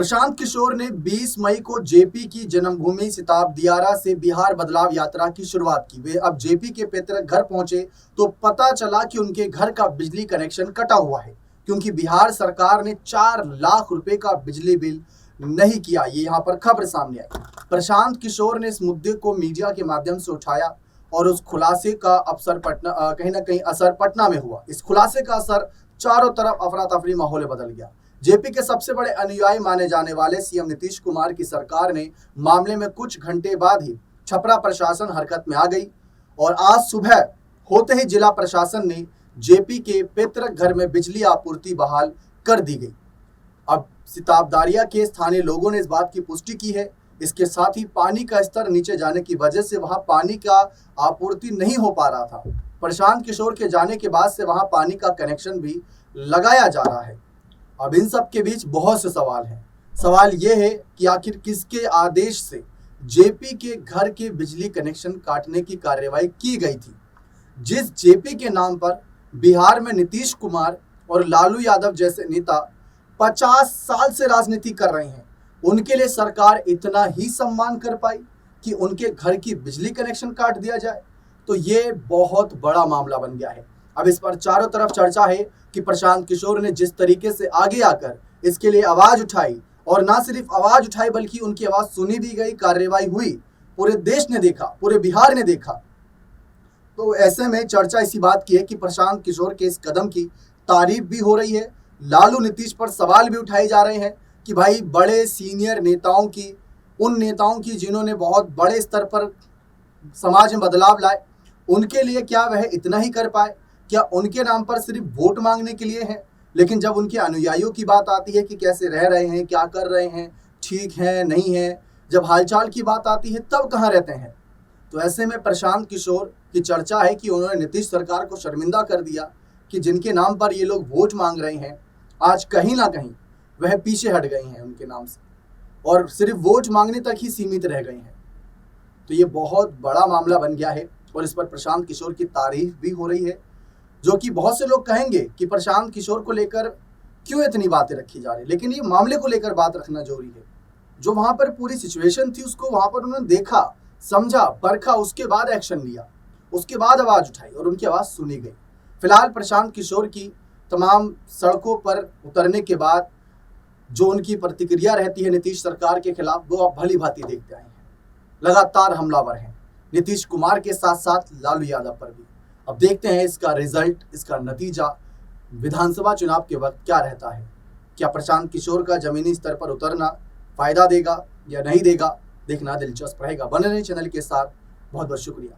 प्रशांत किशोर ने 20 मई को जेपी की जन्मभूमि सिताब दियारा से बिहार बदलाव यात्रा की शुरुआत की। वे अब जेपी के पैतृक घर पहुंचे तो पता चला कि उनके घर का बिजली कनेक्शन कटा हुआ है, क्योंकि बिहार सरकार ने 4 लाख रुपए का बिजली बिल नहीं किया। ये यहाँ पर खबर सामने आई। प्रशांत किशोर ने इस मुद्दे को मीडिया के माध्यम से उठाया और उस खुलासे का कहीं ना कहीं असर पटना में हुआ। इस खुलासे का असर चारों तरफ अफरा तफरी माहौल बदल गया। जेपी के सबसे बड़े अनुयायी माने जाने वाले सीएम नीतीश कुमार की सरकार ने मामले में कुछ घंटे बाद ही छपरा प्रशासन हरकत में आ गई और आज सुबह होते ही जिला प्रशासन ने जेपी के पैतृक घर में बिजली आपूर्ति बहाल कर दी गई। अब सिताबदारिया के स्थानीय लोगों ने इस बात की पुष्टि की है। इसके साथ ही पानी का स्तर नीचे जाने की वजह से वहां पानी का आपूर्ति नहीं हो पा रहा था। प्रशांत किशोर के जाने के बाद से वहां पानी का कनेक्शन भी लगाया जा रहा है। अब इन सब के बीच बहुत से सवाल हैं। सवाल यह है कि आखिर किसके आदेश से जेपी के घर के बिजली कनेक्शन काटने की कार्रवाई की गई थी। जिस जेपी के नाम पर बिहार में नीतीश कुमार और लालू यादव जैसे नेता 50 साल से राजनीति कर रहे हैं, उनके लिए सरकार इतना ही सम्मान कर पाई कि उनके घर की बिजली कनेक्शन काट दिया जाए, तो ये बहुत बड़ा मामला बन गया है। अब इस पर चारों तरफ चर्चा है कि प्रशांत किशोर ने जिस तरीके से आगे आकर इसके लिए आवाज उठाई, और ना सिर्फ आवाज उठाई बल्कि उनकी आवाज सुनी भी गई, कार्रवाई हुई, पूरे देश ने देखा, पूरे बिहार ने देखा। तो ऐसे में चर्चा इसी बात की है कि प्रशांत किशोर के इस कदम की तारीफ भी हो रही है। लालू नीतीश पर सवाल भी उठाए जा रहे हैं कि भाई बड़े सीनियर नेताओं की, उन नेताओं की जिन्होंने बहुत बड़े स्तर पर समाज में बदलाव लाए, उनके लिए क्या वह इतना ही कर पाए? क्या उनके नाम पर सिर्फ वोट मांगने के लिए है? लेकिन जब उनके अनुयायियों की बात आती है कि कैसे रह रहे हैं, क्या कर रहे हैं, ठीक है नहीं है, जब हालचाल की बात आती है तब कहाँ रहते हैं? तो ऐसे में प्रशांत किशोर की चर्चा है कि उन्होंने नीतीश सरकार को शर्मिंदा कर दिया कि जिनके नाम पर ये लोग वोट मांग रहे हैं, आज कहीं ना कहीं वह पीछे हट गए हैं उनके नाम से और सिर्फ वोट मांगने तक ही सीमित रह गए हैं। तो ये बहुत बड़ा मामला बन गया है और इस पर प्रशांत किशोर की तारीफ भी हो रही है, जो कि बहुत से लोग कहेंगे कि प्रशांत किशोर को लेकर क्यों इतनी बातें रखी जा रही, लेकिन ये मामले को लेकर बात रखना जरूरी है। जो वहां पर पूरी सिचुएशन थी उसको वहां पर उन्होंने देखा, समझा, परखा, उसके बाद एक्शन लिया, उसके बाद आवाज उठाई और उनकी आवाज सुनी गई। फिलहाल प्रशांत किशोर की तमाम सड़कों पर उतरने के बाद जो उनकी प्रतिक्रिया रहती है नीतीश सरकार के खिलाफ, वो आप भली भांति देखते आए हैं। लगातार हमलावर हैं नीतीश कुमार के साथ साथ लालू यादव पर भी। अब देखते हैं इसका रिजल्ट, इसका नतीजा विधानसभा चुनाव के वक्त क्या रहता है। क्या प्रशांत किशोर का जमीनी स्तर पर उतरना फायदा देगा या नहीं देगा, देखना दिलचस्प रहेगा। बने रहें चैनल के साथ। बहुत बहुत शुक्रिया।